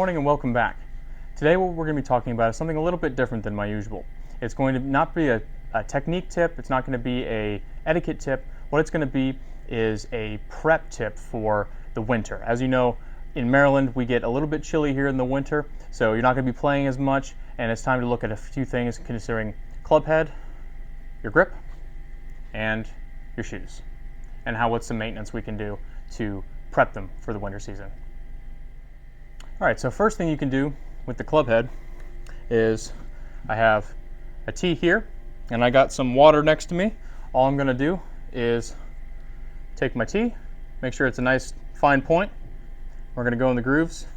morning and welcome back. Today what we're going to be talking about is something a little bit different than my usual. It's going to not be a technique tip, it's not going to be a etiquette tip. What it's going to be is a prep tip for the winter. As you know, in Maryland we get a little bit chilly here in the winter, so you're not going to be playing as much, and it's time to look at a few things considering club head, your grip, and your shoes, and what's some maintenance we can do to prep them for the winter season. All right, so first thing you can do with the club head is I have a tee here and I got some water next to me. All I'm gonna do is take my tee, make sure it's a nice fine point. We're gonna go in the grooves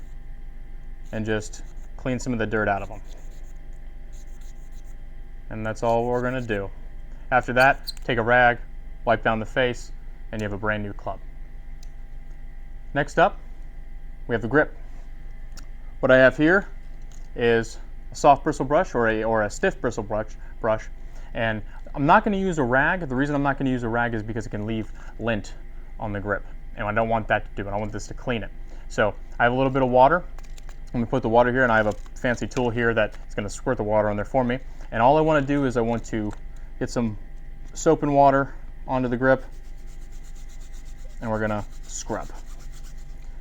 and just clean some of the dirt out of them. And that's all we're gonna do. After that, take a rag, wipe down the face, and you have a brand new club. Next up, we have the grip. What I have here is a soft bristle brush or a stiff bristle brush, and I'm not going to use a rag. The reason I'm not going to use a rag is because it can leave lint on the grip, and I don't want that to do it. I want this to clean it. So I have a little bit of water. I'm going to put the water here, and I have a fancy tool here that's going to squirt the water on there for me. And all I want to do is I want to get some soap and water onto the grip, and we're going to scrub.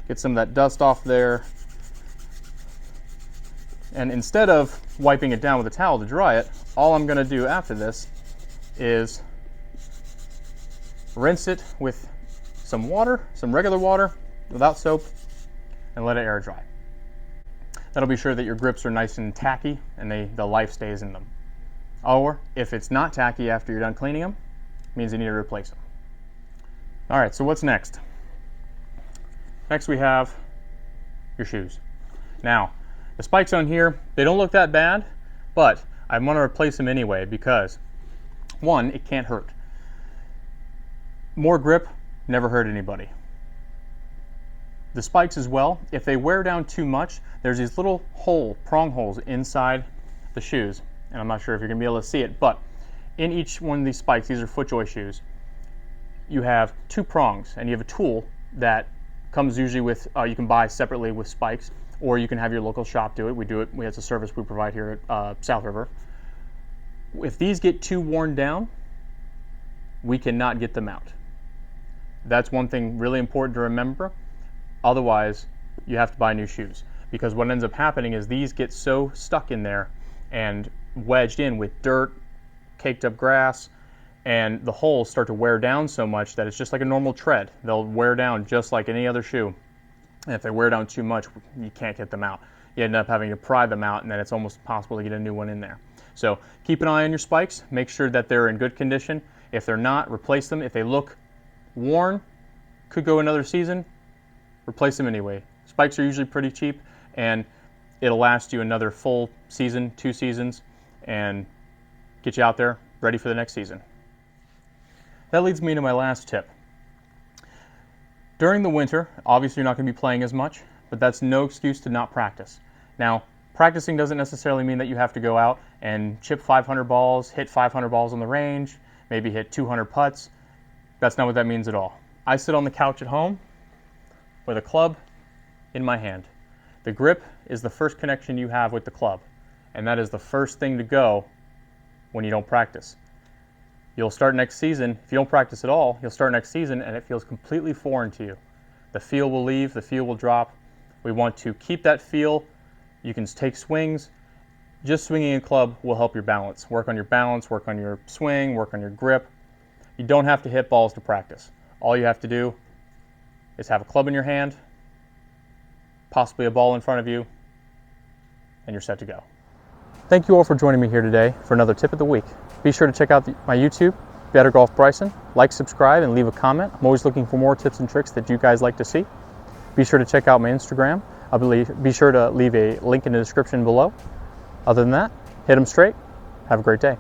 Get some of that dust off there. And instead of wiping it down with a towel to dry it, all I'm going to do after this is rinse it with some water, some regular water without soap, and let it air dry. That'll be sure that your grips are nice and tacky and the life stays in them. Or if it's not tacky after you're done cleaning them, it means you need to replace them. All right, so what's next? Next we have your shoes. Now, the spikes on here, they don't look that bad, but I want to replace them anyway because, one, it can't hurt. More grip, never hurt anybody. The spikes as well, if they wear down too much, there's these little prong holes inside the shoes, and I'm not sure if you're going to be able to see it, but in each one of these spikes, these are FootJoy shoes, you have two prongs, and you have a tool that comes usually with, you can buy separately with spikes, or you can have your local shop do it. We do it, it's a service we provide here at South River. If these get too worn down, we cannot get them out. That's one thing really important to remember. Otherwise, you have to buy new shoes, because what ends up happening is these get so stuck in there and wedged in with dirt, caked up grass, and the holes start to wear down so much that it's just like a normal tread. They'll wear down just like any other shoe. And if they wear down too much, you can't get them out. You end up having to pry them out, and then it's almost impossible to get a new one in there. So keep an eye on your spikes. Make sure that they're in good condition. If they're not, replace them. If they look worn, could go another season, replace them anyway. Spikes are usually pretty cheap, and it'll last you another full season, 2 seasons, and get you out there ready for the next season. That leads me to my last tip. During the winter, obviously you're not going to be playing as much, but that's no excuse to not practice. Now, practicing doesn't necessarily mean that you have to go out and chip 500 balls, hit 500 balls on the range, maybe hit 200 putts. That's not what that means at all. I sit on the couch at home with a club in my hand. The grip is the first connection you have with the club, and that is the first thing to go when you don't practice. You'll start next season, if you don't practice at all, you'll start next season and it feels completely foreign to you. The feel will leave, the feel will drop. We want to keep that feel. You can take swings. Just swinging a club will help your balance. Work on your balance, work on your swing, work on your grip. You don't have to hit balls to practice. All you have to do is have a club in your hand, possibly a ball in front of you, and you're set to go. Thank you all for joining me here today for another tip of the week. Be sure to check out my YouTube, Better Golf Bryson. Like, subscribe, and leave a comment. I'm always looking for more tips and tricks that you guys like to see. Be sure to check out my Instagram. Be sure to leave a link in the description below. Other than that, hit them straight. Have a great day.